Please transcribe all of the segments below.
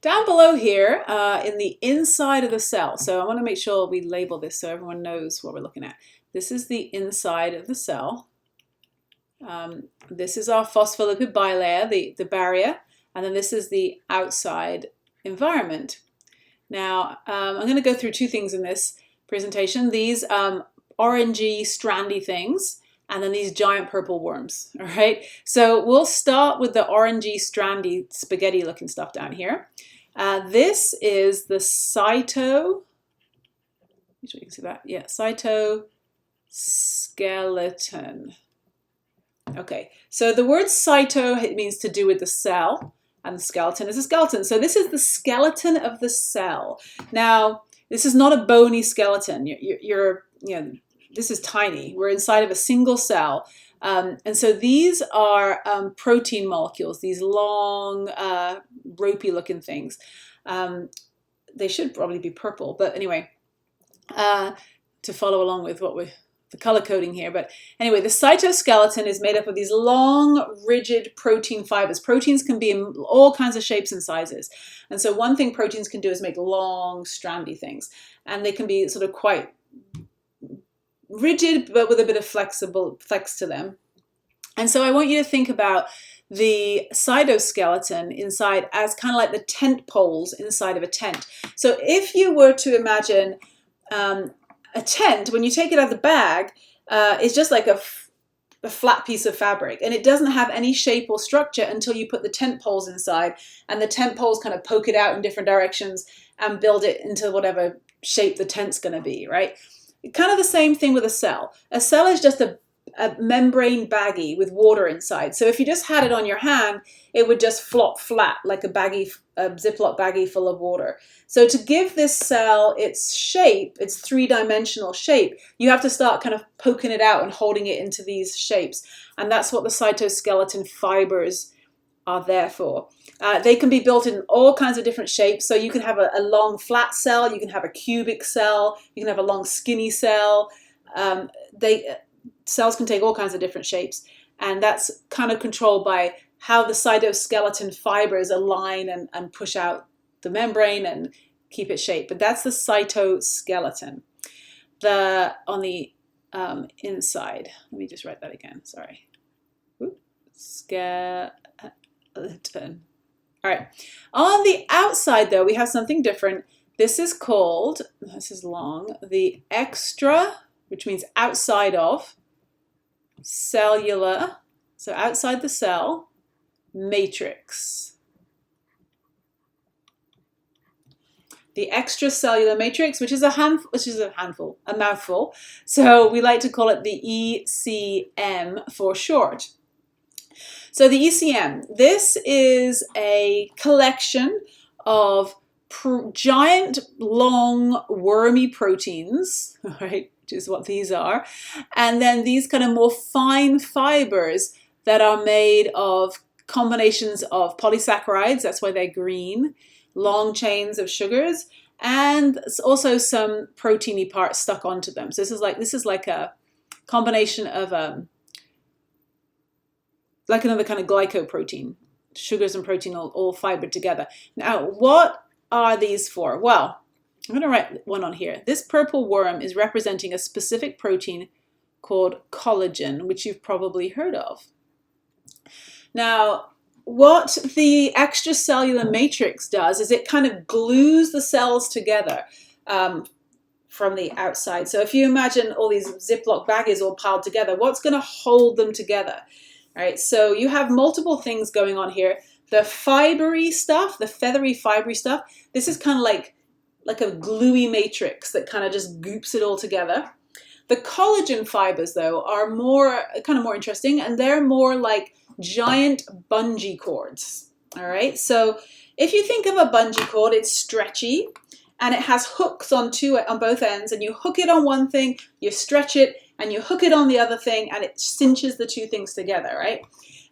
Down below here, in the inside of the cell, so I want to make sure we label this so everyone knows what we're looking at. This is the inside of the cell. This is our phospholipid bilayer, the barrier, and then this is the outside environment. Now, I'm going to go through two things in this presentation. These orangey, strandy things, and then these giant purple worms, all right? So we'll start with the orangey, strandy, spaghetti-looking stuff down here. This is the cytoskeleton. Make sure you can see that. Yeah, cytoskeleton. Okay, so the word cyto, it means to do with the cell, and the skeleton is a skeleton. So this is the skeleton of the cell. Now, this is not a bony skeleton. This is tiny. We're inside of a single cell. And so these are protein molecules, these long, ropey looking things. They should probably be purple, but anyway, to follow along with what we're the color coding here. But anyway, the cytoskeleton is made up of these long, rigid protein fibers. Proteins can be in all kinds of shapes and sizes. And so one thing proteins can do is make long, strandy things. And they can be sort of quite rigid, but with a bit of flex to them. And so I want you to think about the cytoskeleton inside as kind of like the tent poles inside of a tent. So if you were to imagine a tent, when you take it out of the bag, it's just like a flat piece of fabric, and it doesn't have any shape or structure until you put the tent poles inside, and the tent poles kind of poke it out in different directions and build it into whatever shape the tent's going to be, right? Kind of the same thing with a cell. A cell is just a membrane baggie with water inside. So if you just had it on your hand, it would just flop flat like a Ziploc baggie full of water. So to give this cell its shape, its three-dimensional shape, you have to start kind of poking it out and holding it into these shapes. And that's what the cytoskeleton fibers are there for. They can be built in all kinds of different shapes. So you can have a long flat cell, you can have a cubic cell, you can have a long skinny cell. Cells can take all kinds of different shapes, and that's kind of controlled by how the cytoskeleton fibers align and push out the membrane and keep it shaped. But that's the cytoskeleton. On the inside, let me just write that again, sorry. Skeleton. All right, on the outside though, we have something different. This is called, this is long, the extra, which means outside of, cellular, so outside the cell, matrix. The extracellular matrix, which is a mouthful. So we like to call it the ECM for short. So the ECM, this is a collection of giant, long, wormy proteins, right? Which is what these are. And then these kind of more fine fibers that are made of combinations of polysaccharides, that's why they're green, long chains of sugars, and also some proteiny parts stuck onto them. So this is like a combination of like another kind of glycoprotein, sugars and protein all fibered together. Now, what are these for? Well, I'm going to write one on here. This purple worm is representing a specific protein called collagen, which you've probably heard of. Now, what the extracellular matrix does is it kind of glues the cells together from the outside. So if you imagine all these Ziploc baggies all piled together, what's going to hold them together? All right, so you have multiple things going on here. The fibery stuff, the feathery fibery stuff, this is kind of like a gluey matrix that kind of just goops it all together. The collagen fibers, though, are kind of more interesting, and they're more like giant bungee cords. All right, so if you think of a bungee cord, it's stretchy, and it has hooks on both ends, and you hook it on one thing, you stretch it, and you hook it on the other thing, and it cinches the two things together, right?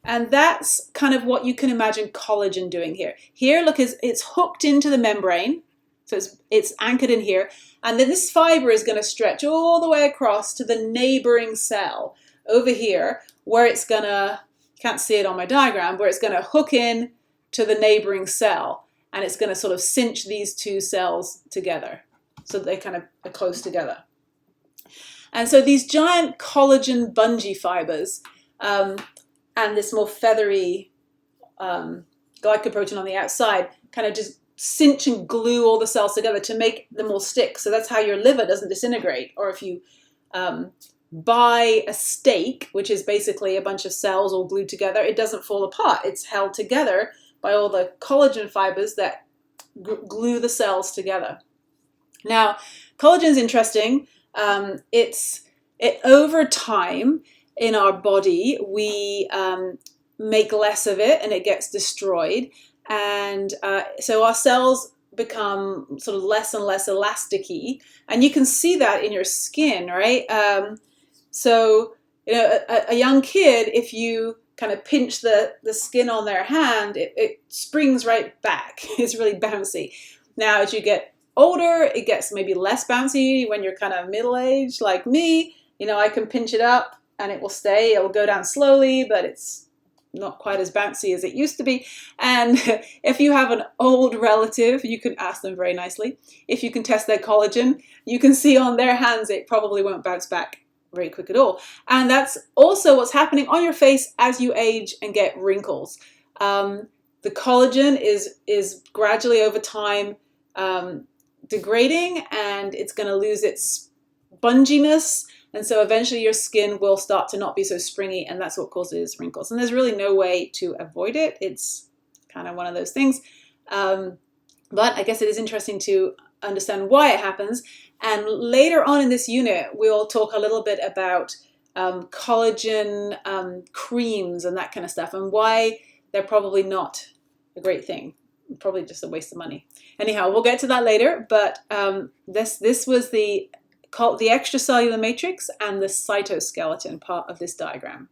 And that's kind of what you can imagine collagen doing here. Here, look, it's hooked into the membrane. So it's anchored in here, and then this fiber is going to stretch all the way across to the neighboring cell over here, where it's going to, can't see it on my diagram, where it's going to hook in to the neighboring cell. and it's going to sort of cinch these two cells together so that they kind of are close together. And so these giant collagen bungee fibers and this more feathery glycoprotein on the outside kind of just cinch and glue all the cells together to make them all stick. So that's how your liver doesn't disintegrate. Or if you buy a steak, which is basically a bunch of cells all glued together, it doesn't fall apart. It's held together by all the collagen fibers that glue the cells together. Now, collagen is interesting. Over time in our body, we make less of it and it gets destroyed. And so our cells become sort of less and less elasticy. And you can see that in your skin, right? So, you know, a young kid, if you kind of pinch the skin on their hand, it springs right back. It's really bouncy. Now, as you get older, it gets maybe less bouncy. When you're kind of middle-aged like me, you know, I can pinch it up and it will stay. It will go down slowly, but it's not quite as bouncy as it used to be. And if you have an old relative, you can ask them very nicely. If you can test their collagen, you can see on their hands it probably won't bounce back very quick at all. And that's also what's happening on your face as you age and get wrinkles. The collagen is gradually over time degrading, and it's going to lose its sponginess, and so eventually your skin will start to not be so springy, and that's what causes wrinkles. And there's really no way to avoid it. It's kind of one of those things. But I guess it is interesting to understand why it happens. And later on in this unit, we'll talk a little bit about collagen creams and that kind of stuff, and why they're probably not a great thing. Probably just a waste of money. Anyhow, we'll get to that later. But this was the extracellular matrix and the cytoskeleton part of this diagram.